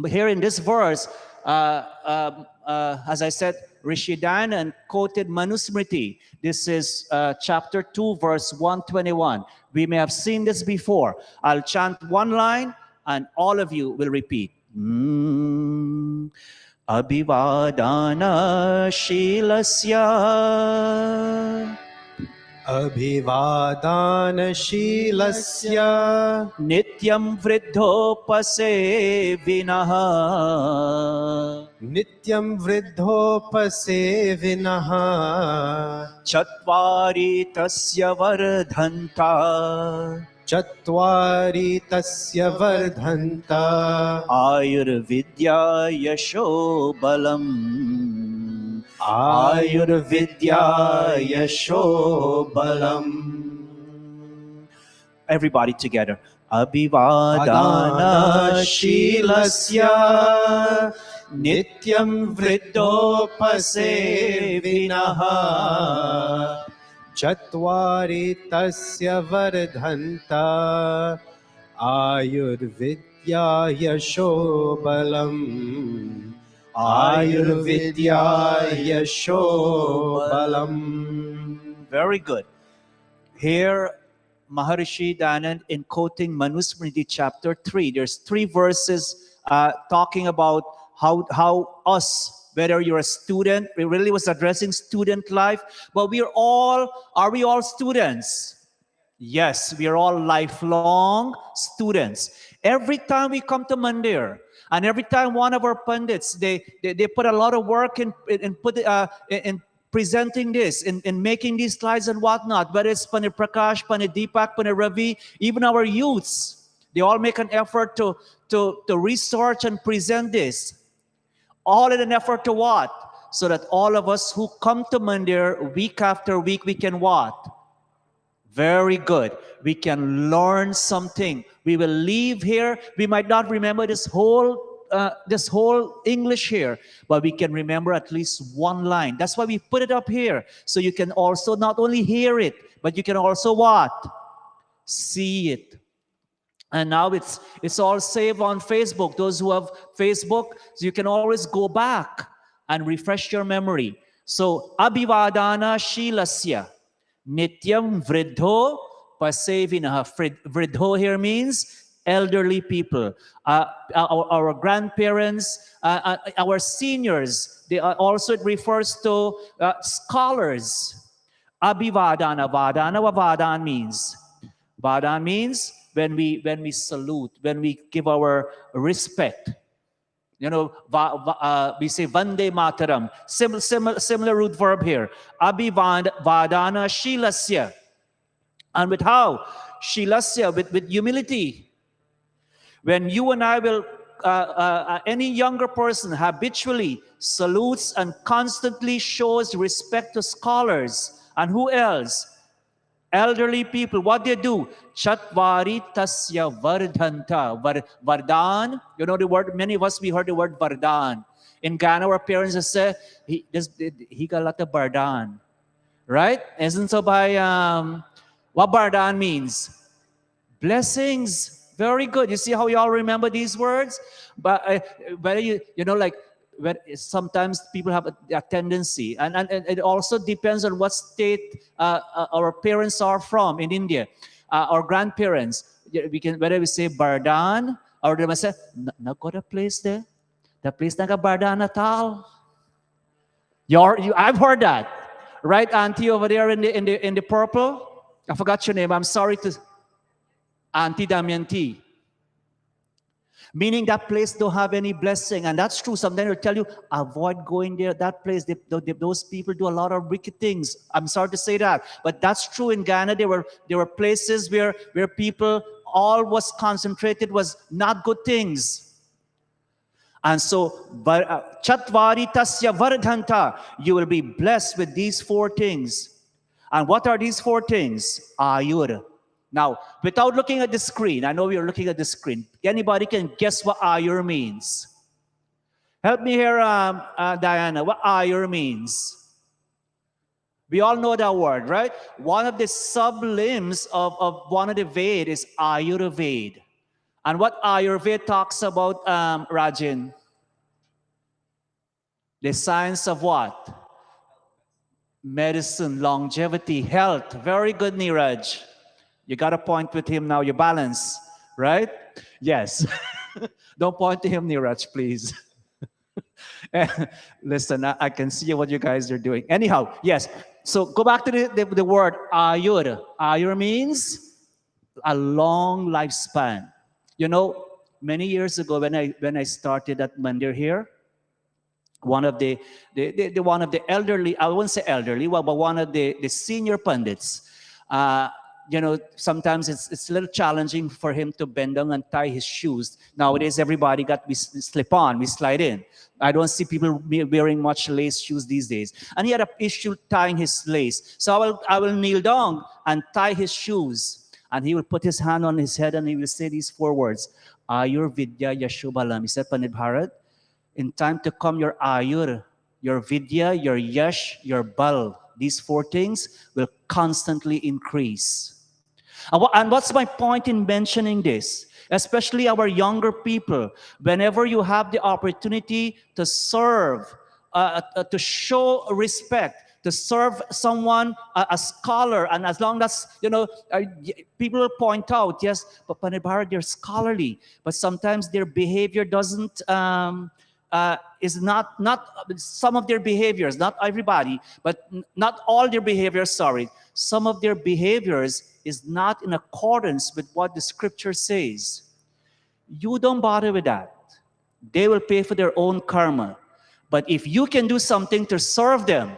Here in this verse, as I said, Rishi Dayanand quoted Manu Smriti. This is chapter 2, verse 121. We may have seen this before. I'll chant one line, and all of you will repeat. Abhivadana Shilasya Abhivadanashilasya Nityam Vriddhopase Vinaha Nityam Vriddhopase Vinaha Chatvari Tasya Vardhanta Chatvari Tasya Vardhanta Ayurvidya Yasho Balam Ayurvidya Yasho Balam. Everybody together. Abhivadana Shilasya Nityam Vriddhopase Vinaha Chatvari Tasya Vardhanta Ayurvidya Vidya Yasho Balam. Ayurvidya Yasho Balam. Very good. Here, Maharishi Dayanand in quoting Manusmriti chapter 3, there's 3 verses talking about how us, whether you're a student, it really was addressing student life, but are we all students? Yes, we are all lifelong students. Every time we come to Mandir, and every time one of our pundits, they put a lot of work in presenting this, in making these slides and whatnot, whether it's Pandit Prakash, Pandit Deepak, Pandit Ravi, even our youths, they all make an effort to research and present this. All in an effort to what? So that all of us who come to Mandir week after week, we can what? Very good. We can learn something. We will leave here. We might not remember this whole English here, but we can remember at least one line. That's why we put it up here, so you can also not only hear it, but you can also what? See it. And now it's all saved on Facebook. Those who have Facebook, so you can always go back and refresh your memory. So Abhivadana Shilasya. Nityam Vridho Pasevinaha. Vridho here means elderly people. Our grandparents, our seniors. Also, it refers to scholars. Abhivadana. Vadana, what Vadan means? Vadan means when we salute, when we give our respect. You know, we say Vande Mataram. Similar root verb here. Abhivadana Shilasya. And with how? Shilasya, with humility. When you and I will, any younger person habitually salutes and constantly shows respect to scholars. And who else? Elderly people, what they do? Chatvari tasya vardhanta. Vardhan, you know the word, many of us, we heard the word vardhan. In Ghana, our parents just say, he got a lot of vardhan. Right? Isn't so by, what vardhan means? Blessings. Very good. You see how you all remember these words? But whether you know, like, when sometimes people have a tendency, and it also depends on what state our parents are from in India, our grandparents. We can, whether we say Bardan, or they must say, "Nagot a place there, the place naga Bardan natal." I've heard that, right, Auntie over there in the purple. I forgot your name. I'm sorry to Auntie Damayanti. Meaning that place don't have any blessing. And that's true. Sometimes they'll tell you, avoid going there. That place, those people do a lot of wicked things. I'm sorry to say that. But that's true in Ghana. There were places where people, all was concentrated was not good things. And so, Chatvari Tasya Vardhanta, you will be blessed with these 4 things. And what are these 4 things? Ayur. Now, without looking at the screen, I know you're looking at the screen. Anybody can guess what Ayur means? Help me here, Diana. What Ayur means? We all know that word, right? One of the sub-limbs of one of the Ved is Ayurveda. And what Ayurveda talks about, Rajin? The science of what? Medicine, longevity, health. Very good, Niraj. You got to point with him now, you balance, right? Yes. Don't point to him, Niraj, please. Listen, I can see what you guys are doing. Anyhow, yes. So go back to the word Ayur. Ayur means a long lifespan. You know, many years ago when I started at Mandir here, one of the elderly, I won't say elderly, well, but one of the senior pundits, you know, sometimes it's a little challenging for him to bend down and tie his shoes. Nowadays, everybody we slip on, we slide in. I don't see people wearing much lace shoes these days. And he had an issue tying his lace. So I will kneel down and tie his shoes. And he will put his hand on his head and he will say these 4 words. Ayur Vidya Yashobalam. He said, Pandit Bharat, in time to come, your Ayur, your Vidya, your Yash, your Bal, these 4 things will constantly increase. And what's my point in mentioning this? especially our younger people. Whenever you have the opportunity to serve, to show respect, to serve someone, a scholar, and as long as, people will point out, yes, but Panibara, they're scholarly, but sometimes their behavior doesn't, is not some of their behaviors, not everybody, but not all their behaviors, sorry. Some of their behaviors is not in accordance with what the scripture says. You don't bother with that. They will pay for their own karma. But if you can do something to serve them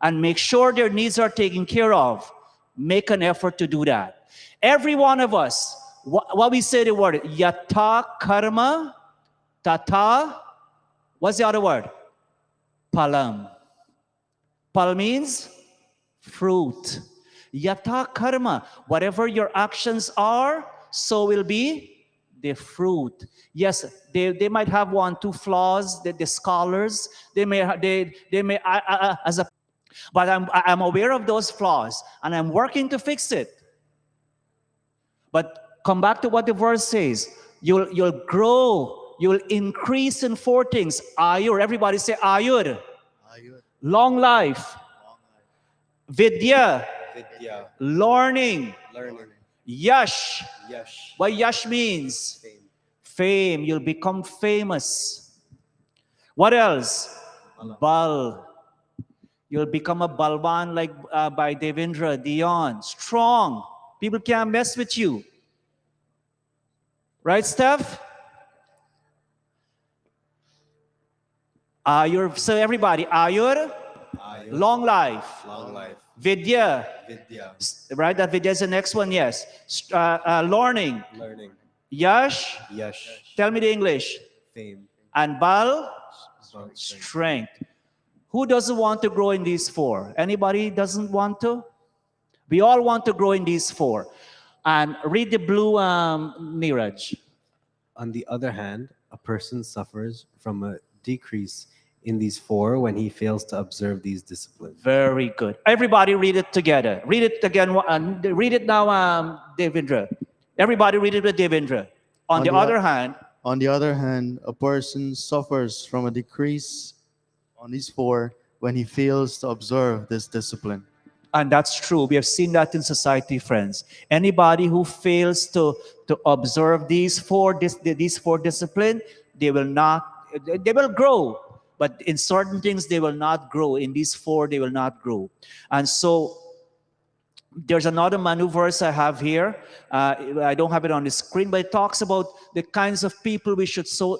and make sure their needs are taken care of, make an effort to do that. Every one of us, what we say the word, yata karma, tata, what's the other word? Palam. Pal means fruit. Yata karma, whatever your actions are, so will be the fruit. Yes, they might have one, two flaws. The scholars, they may as a, but I'm aware of those flaws and I'm working to fix it. But come back to what the verse says. You'll grow. You'll increase in four things. Ayur. Everybody say ayur. Ayur. Long life. Vidya. Vidya, Learning. learning. Yash. Yash, What yash means? fame. Fame. You'll become famous. What else? Bal. You'll become a balban like by Devendra, Dion. Strong. People can't mess with you. Right, Steph? Ayur. So everybody, Ayur, Ayur, long life. long life. Vidya, Vidya, right? That Vidya is the next one, yes. Learning. learning. Yash, Yash, tell me the English. fame. And Bal, Strength. strength. Who doesn't want to grow in these four? Anybody doesn't want to? We all want to grow in these four. And read the blue, Neeraj. On the other hand, a person suffers from a decrease in these four when he fails to observe these disciplines. Very good. Everybody read it together. Read it again. Read it now, Devendra. Everybody read it with Devendra. On the other hand, On the other hand, a person suffers from a decrease on these four when he fails to observe this discipline. and that's true. We have seen that in society, friends. Anybody who fails to observe these four discipline, they will grow. But in certain things, they will not grow. In these four, they will not grow. And so there's another Manu verse I have here. I don't have it on the screen, but it talks about the kinds of people we should show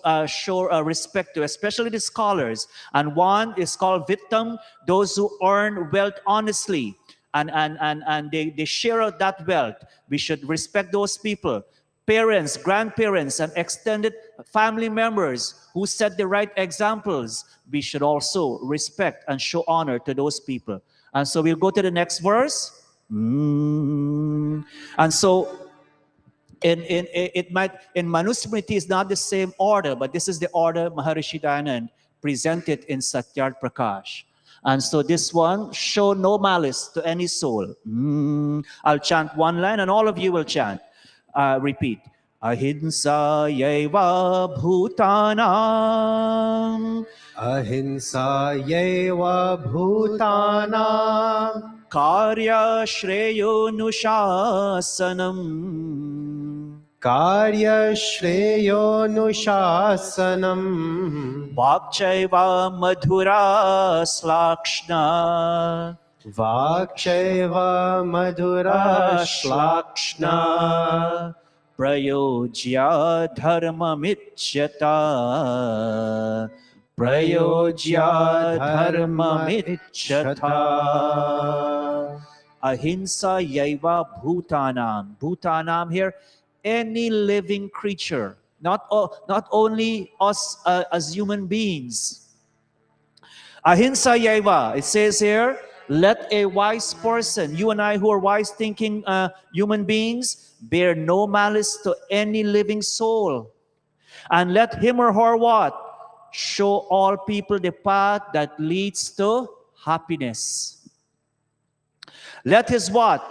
respect to, especially the scholars. And one is called Vittam, those who earn wealth honestly. And they share out that wealth. We should respect those people. Parents, grandparents, and extended family members who set the right examples. We should also respect and show honor to those people. And so we'll go to the next verse. And so in Manusmriti is not the same order, but this is the order Maharishi Dayanand presented in Satyart Prakash. And so this one, show no malice to any soul. I'll chant one line and all of you will chant. Repeat. Ahimsa yeva bhutanam Ahimsa yeva bhutanam karya shreyo nushasanam karya shreyo nushasanam vakchaiva madhura slakshna vakchaiva madhura shlakshna prayojya dharmamichyata prayojya dharmamichyata ahimsa yaiva bhutanam. Bhutanam here, any living creature, not only us as human beings. Ahimsa yaiva, it says here, let a wise person, you and I who are wise thinking human beings, bear no malice to any living soul. And let him or her what? Show all people the path that leads to happiness. Let his what?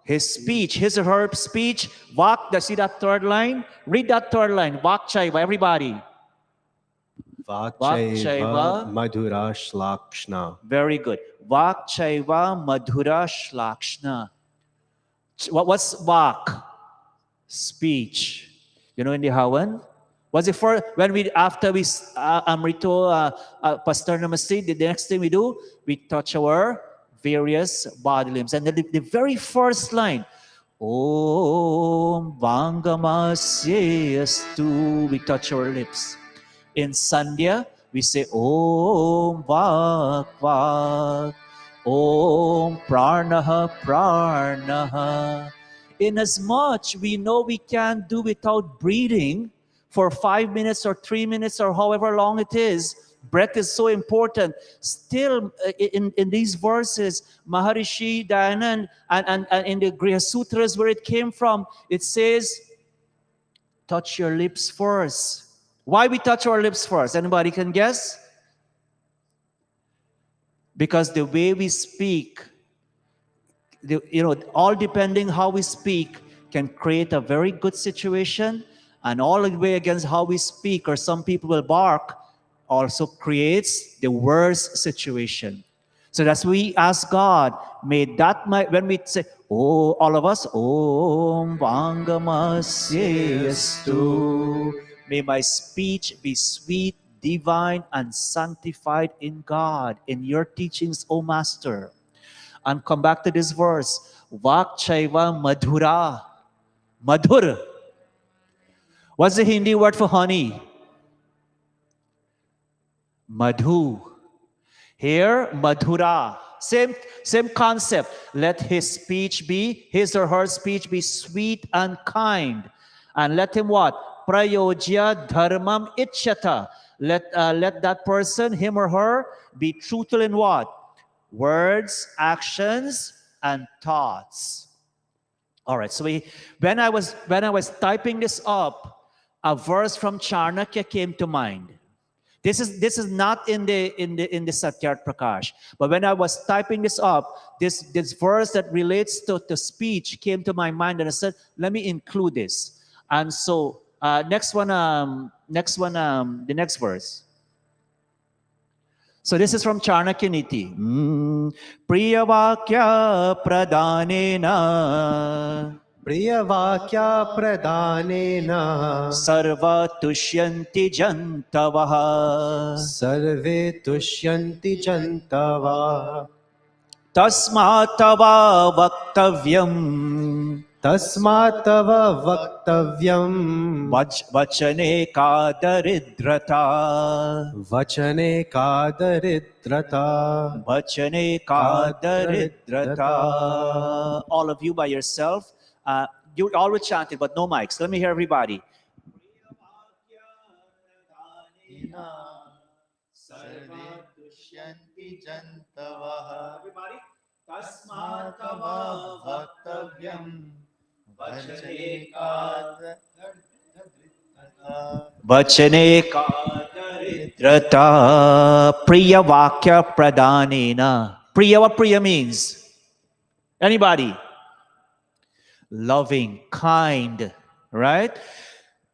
His speech, his or her speech. Vak, see that third line? Read that third line. Vak chaiva, everybody. Vakchaiva madhura shlakshna. Very good. Vak chaiva madhura shlakshna. What's vak? Speech. You know in the Hawan? Was it for when we after we amrito pastor namaste, the next thing we do, we touch our various body limbs. And the very first line, Om Vangamasyastu, we touch our lips. In Sandhya, we say Om Vak Vak, Om Pranaha Pranaha. Inasmuch we know we can't do without breathing for 5 minutes or 3 minutes or however long it is, breath is so important. Still, in these verses, Maharishi Dayanand and in the Griha Sutras where it came from, it says, touch your lips first. Why we touch our lips first? Anybody can guess? Because the way we speak, all depending how we speak can create a very good situation, and all the way against how we speak, or some people will bark, also creates the worst situation. So that's we ask God, may that when we say, oh, all of us, Om Vangamasyastu, may my speech be sweet, divine, and sanctified in God, in your teachings, O Master. And come back to this verse, Vak chaiva madhura. Madhur. What's the Hindi word for honey? Madhu. Here, madhura. Same concept. Let his speech be, his or her speech be sweet and kind. And let him what? Prayojya dharmam ichyata. Let that person, him or her, be truthful in what? Words, actions, and thoughts. All right. So when I was typing this up, a verse from Charnakya came to mind. This is not in the Satyart Prakash, but when I was typing this up, this verse that relates to speech came to my mind, and I said, let me include this. And so the next verse. So this is from Charnakya Niti. Priyavakya pradanena Priyavakya pradanena sarva tushyanti jantavaha sarve tushyanti jantava tasmatava vaktavyam tasmatava vaktavyam vachane kadaridrata vachane kadaridrata vachane kadaridrata. All of you by yourself, you all will chant it, but no mics. Let me hear everybody. Everybody. Tasmatava vaktavyam vachane kadaridrata priya vakya pradanena. Priya, what priya means? Anybody? Loving, kind, right?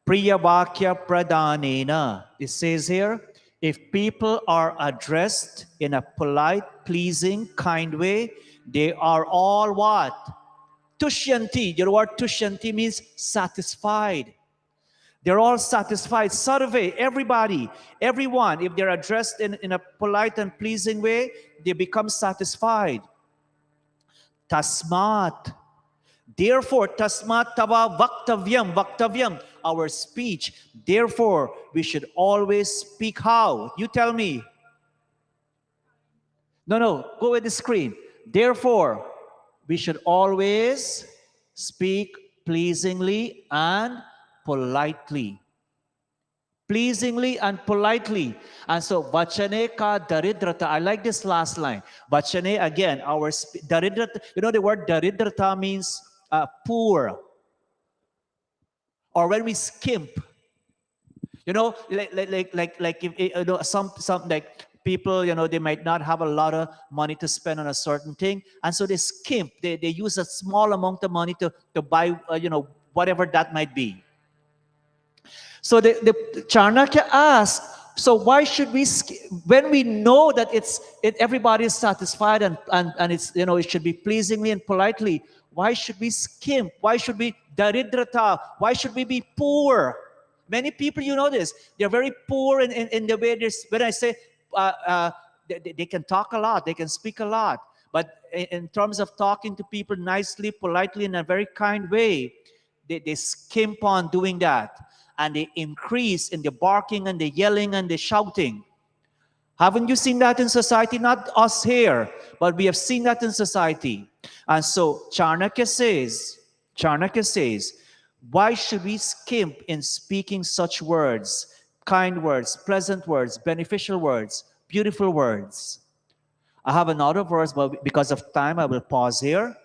Priya vakya pradanena. It says here, if people are addressed in a polite, pleasing, kind way, they are all what? Tushyanti. The word tushyanti means satisfied. They're all satisfied. Survey, everybody, everyone, if they're addressed in a polite and pleasing way, they become satisfied. Tasmat. Therefore, tasmat tava vaktavyam, vaktavyam, our speech. Therefore, we should always speak how? You tell me. No, go with the screen. Therefore, we should always speak pleasingly and politely. Pleasingly and politely. And so, vachane ka daridrata. I like this last line. Vachane, again, our daridrata. You know the word daridrata means poor. Or when we skimp. You know, like if some like People, they might not have a lot of money to spend on a certain thing, and so they skimp. They use a small amount of money to buy, whatever that might be. So the Charnakya asked, so why should we, when we know that everybody is satisfied and it's, it should be pleasingly and politely, why should we skimp? Why should we daridrata? Why should we be poor? Many people, this, they're very poor in the way when I say they can talk a lot, they can speak a lot, but in terms of talking to people nicely, politely, in a very kind way, they skimp on doing that. And they increase in the barking and the yelling and the shouting. Haven't you seen that in society? Not us here, but we have seen that in society. And so Charnakya says, why should we skimp in speaking such words, kind words, pleasant words, beneficial words, beautiful words? I have another verse, but because of time, I will pause here.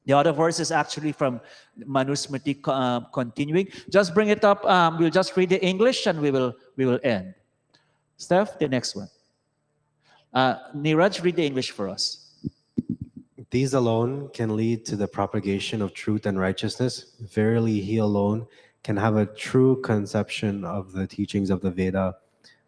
The other verse is actually from Manusmriti continuing. Just bring it up. We'll just read the English and we will end. Steph, the next one. Niraj, read the English for us. These alone can lead to the propagation of truth and righteousness. Verily, he alone can have a true conception of the teachings of the Veda,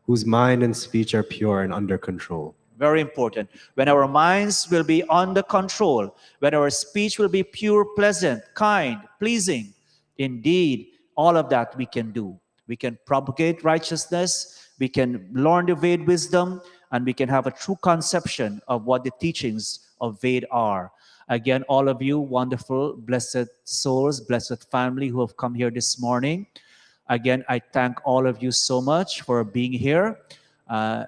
whose mind and speech are pure and under control. Very important. When our minds will be under control, when our speech will be pure, pleasant, kind, pleasing, indeed, all of that we can do. We can propagate righteousness, we can learn the Ved wisdom, and we can have a true conception of what the teachings of Ved are. Again, all of you wonderful, blessed souls, blessed family who have come here this morning. Again, I thank all of you so much for being here. And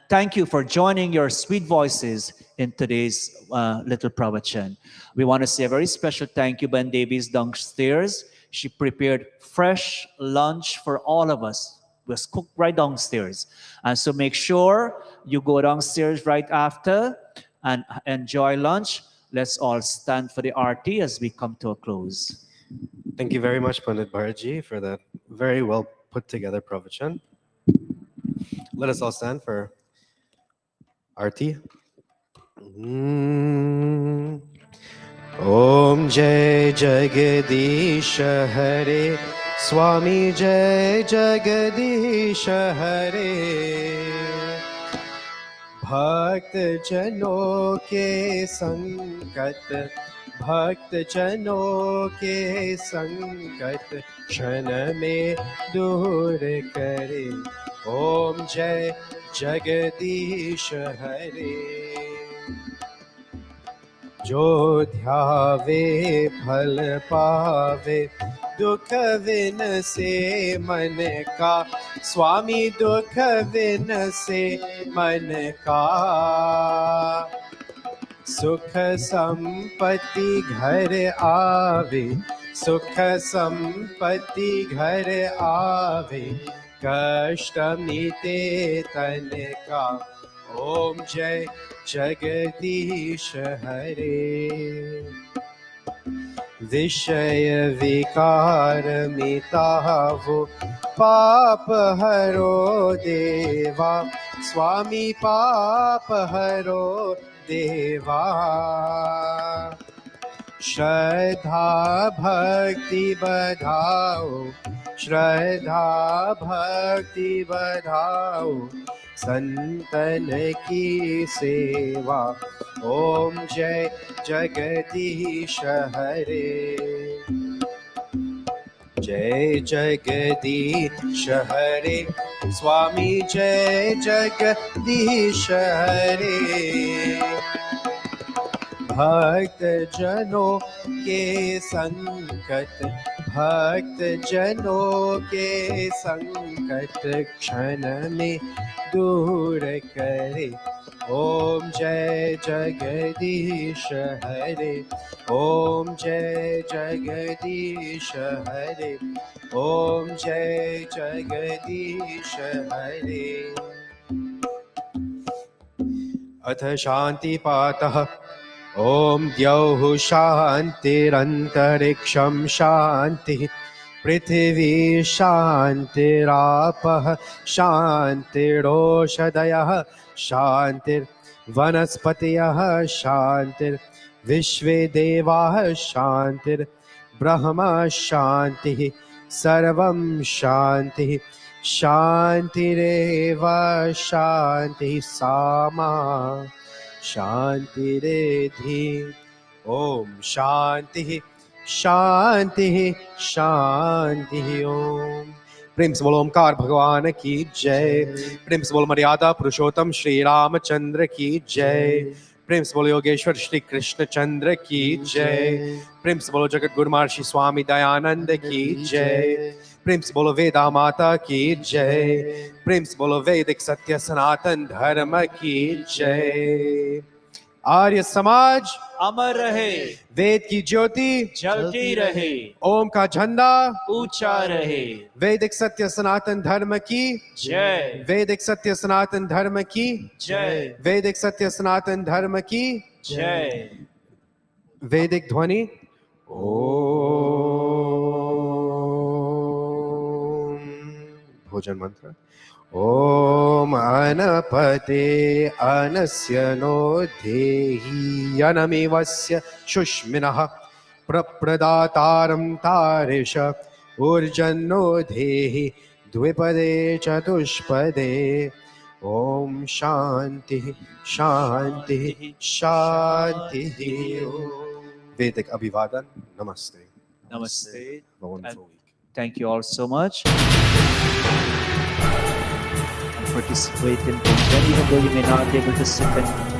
thank you for joining your sweet voices in today's little pravachan. We want to say a very special thank you. Ben Davies downstairs. She prepared fresh lunch for all of us. It was cooked right downstairs. And so make sure you go downstairs right after and enjoy lunch. Let's all stand for the arti as we come to a close. Thank you very much, Pandit Bharji, for that very well put together pravachan. Let us all stand for Arti. Om Jai Jagadish Hare Swami Jai Jagadish Hare Bhakt Jano ke Sankat भक्त जनों के संकट क्षण में दूर करे ओम जय जगदीश हरे जो ध्यावे फल पावे दुख विन से मन का स्वामी दुख विन से मन का सुख संपत्ति घर आवे सुख संपत्ति घर आवे कष्ट मिटे तन का ओम जय जगदीश हरे विषय विकार मिटावो पाप हरो देवा स्वामी पाप हरो देवा श्रद्धा भक्ति बढ़ाओ श्रद्धा भक्ति बढ़ाओ संतन की सेवा ओम जय जगदीश हरे जय जगदीश हरे स्वामी जय जगदीश हरे भक्त जनों के संकट भक्त जनों के संकट क्षण में दूर करे ओम जय जगदीश हरे ओम जय जगदीश हरे ओम जय जगदीश हरे अथ शांति पातः ओम द्यौः शान्तिरन्तरिक्षं शान्तिः पृथिवी शान्तिरापः शान्तिरोषधयः शान्तिर्वनस्पतयः शान्तिर्विश्वे देवाः शान्तिर्ब्रह्म शान्तिः सर्वं शान्तिः शान्तिरेव शान्तिः सामा शान्तिरेधि ॐ शान्तिः शान्तिः शान्तिः ॐ प्रेम से बोलो ओमकार भगवान की जय प्रेम से बोलो मर्यादा पुरुषोत्तम श्री रामचंद्र की जय प्रेम से बोलो योगेश्वर श्री कृष्ण चंद्र की जय प्रेम से बोलो जगत गुरु महर्षि स्वामी दयानंद की जय प्रेम से बोलो वेदा माता की जय प्रेम से बोलो वैदिक सत्य सनातन धर्म की जय आर्य समाज अमर रहे, वेद की ज्योति जलती रहे, ओम का झंडा ऊंचा रहे। वैदिक सत्य सनातन धर्म की जय वैदिक सत्य सनातन धर्म की जय वैदिक सत्य सनातन धर्म की जय। वैदिक ध्वनि ओम भोजन मंत्र ओम अनपते अनस्य नो देहि अनमेवस्य शुष्मिनः प्रप्रदातारं तारिष ऊर्जन्नो देहि द्विपदे चतुष्पदे ओम शांति शांति शांति वैदिक अभिवादन नमस्ते Namaste. Have a wonderful week. Thank you all so much. Participate in the even though you may not be able to sit and